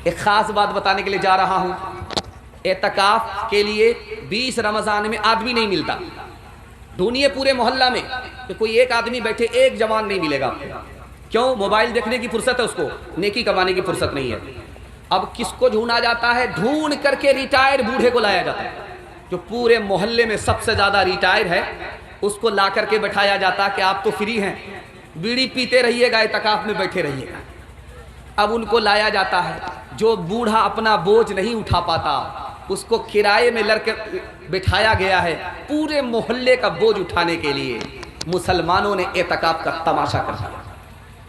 ایک خاص بات بتانے کے لیے جا رہا ہوں. اعتکاف کے لیے 20 رمضان میں آدمی نہیں ملتا. ڈھونڈیے پورے محلہ میں کہ کوئی ایک آدمی بیٹھے، ایک جوان نہیں ملے گا. کیوں؟ موبائل دیکھنے کی فرصت ہے اس کو، نیکی کمانے کی فرصت نہیں ہے. اب کس کو ڈھونڈا جاتا ہے؟ ڈھونڈ کر کے ریٹائر بوڑھے کو لایا جاتا ہے جو پورے محلے میں سب سے زیادہ ریٹائر ہے. اس کو لا کر کے بٹھایا جاتا کہ آپ تو فری ہیں، بیڑی پیتے رہیے گا، اعتکاف میں بیٹھے رہیے گا. اب ان کو لایا جاتا ہے. جو بوڑھا اپنا بوجھ نہیں اٹھا پاتا اس کو کرائے میں لڑ کے بٹھایا گیا ہے پورے محلے کا بوجھ اٹھانے کے لیے. مسلمانوں نے اعتکاف کا تماشا کر دیا.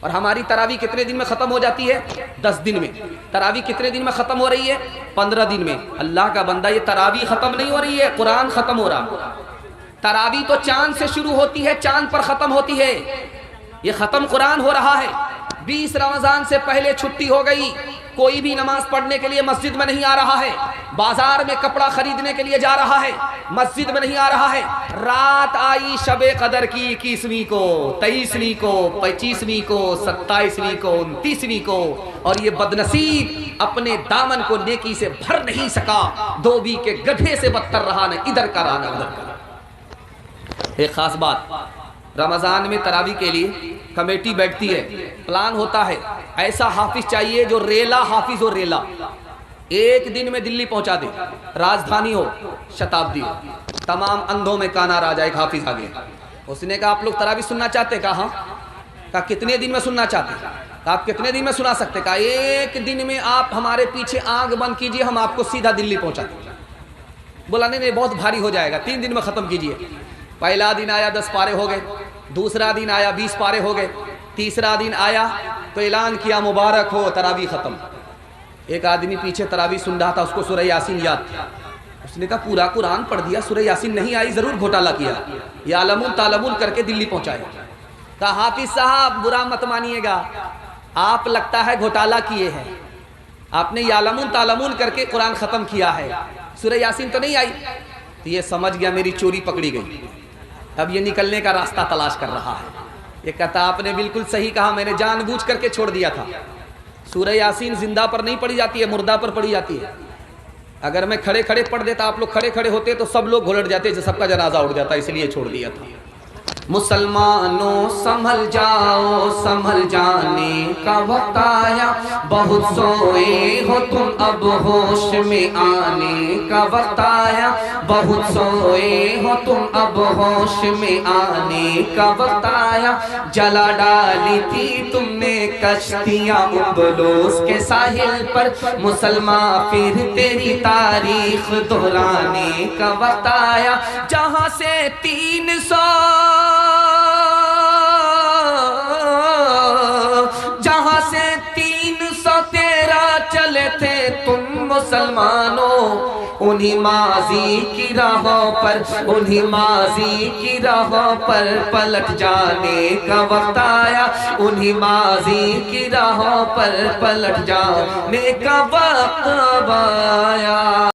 اور ہماری تراویح کتنے دن میں ختم ہو جاتی ہے؟ 10 دن میں. تراویح کتنے دن میں ختم ہو رہی ہے؟ 15 دن میں. اللہ کا بندہ، یہ تراویح ختم نہیں ہو رہی ہے، قرآن ختم ہو رہا. تراویح تو چاند سے شروع ہوتی ہے، چاند پر ختم ہوتی ہے. یہ ختم قرآن ہو رہا ہے. 20 رمضان سے پہلے چھٹی ہو گئی، کوئی بھی نماز پڑھنے کے لیے مسجد میں نہیں آ رہا ہے. بازار میں کپڑا خریدنے کے لیے جا رہا ہے، مسجد میں نہیں آ رہا ہے. رات آئی شب قدر کی 21ویں کو، 23ویں کو، 25ویں کو، 27ویں کو، 29ویں کو، اور یہ بدنصیب اپنے دامن کو نیکی سے بھر نہیں سکا. دھوبی کے گدھے سے بدتر رہا، نہ ادھر کا رہا نہ ادھر کا. ایک خاص بات، رمضان میں تراویح کے لیے کمیٹی بیٹھتی ہے، پلان ہوتا ہے. ایسا حافظ چاہیے جو ریلا حافظ ہو. ریلا ایک دن میں دلی پہنچا دے، راجدھانی ہو، شتابدی ہو، تمام اندھوں میں کانا راجا. ایک حافظ آگے. اس نے کہا آپ لوگ تراویح سننا چاہتے؟ کہا ہاں. کہا کتنے دن میں سننا چاہتے؟ کہا آپ کتنے دن میں سنا سکتے؟ کہا ایک دن میں آپ ہمارے پیچھے آنکھ بند کیجئے، ہم آپ کو سیدھا دلی پہنچا دیں. بولا نہیں بہت بھاری ہو جائے گا، 3 دن میں ختم کیجئے. پہلا دن آیا 10 پارے ہو گئے، دوسرا دن آیا 20 پارے ہو گئے، تیسرا دن آیا تو اعلان کیا مبارک ہو تراویح ختم. ایک آدمی پیچھے تراویح سن رہا تھا، اس کو سورہ یاسین یاد تھا. اس نے کہا پورا قرآن پڑھ دیا، سورہ یاسین نہیں آئی، ضرور گھوٹالہ کیا. یعلمون تالمون کر کے دلی پہنچائے. کہا حافظ صاحب برا مت مانیے گا، آپ لگتا ہے گھوٹالہ کیے ہیں. آپ نے یعلمون تالمون کر کے قرآن ختم کیا ہے، سورہ یاسین تو نہیں آئی. تو یہ سمجھ گیا میری چوری پکڑی گئی. اب یہ نکلنے کا راستہ تلاش کر رہا ہے. یہ کہتا آپ نے بالکل صحیح کہا، میں نے جان بوجھ کر کے چھوڑ دیا تھا. سورہ یاسین زندہ پر نہیں پڑھی جاتی ہے، مردہ پر پڑھی جاتی ہے. اگر میں کھڑے کھڑے پڑھ دیتا، آپ لوگ کھڑے کھڑے ہوتے تو سب لوگ گھلٹ جاتے، سب کا جنازہ اٹھ جاتا، اس لیے چھوڑ دیا تھا. مسلمانوں سنبھل جاؤ، سنبھل جانے کا وقت آیا. بہت سوئے ہو تم، اب ہوش میں آنے کا وقت آیا. بہت سوئے ہو تم، اب ہوش میں آنے کا وقت آیا. جلا ڈالی تھی تم نے کشتیاں ابلوس کے ساحل پر، مسلمان پھر تیری تاریخ دہرانے کا وقت آیا. جہاں سے 313 چلے تھے تم مسلمانوں، انہی ماضی کی راہوں پر، انہی ماضی کی راہوں پر پلٹ جانے کا وقت آیا. انہی ماضی کی راہوں پر پلٹ جانے کا وقت آیا.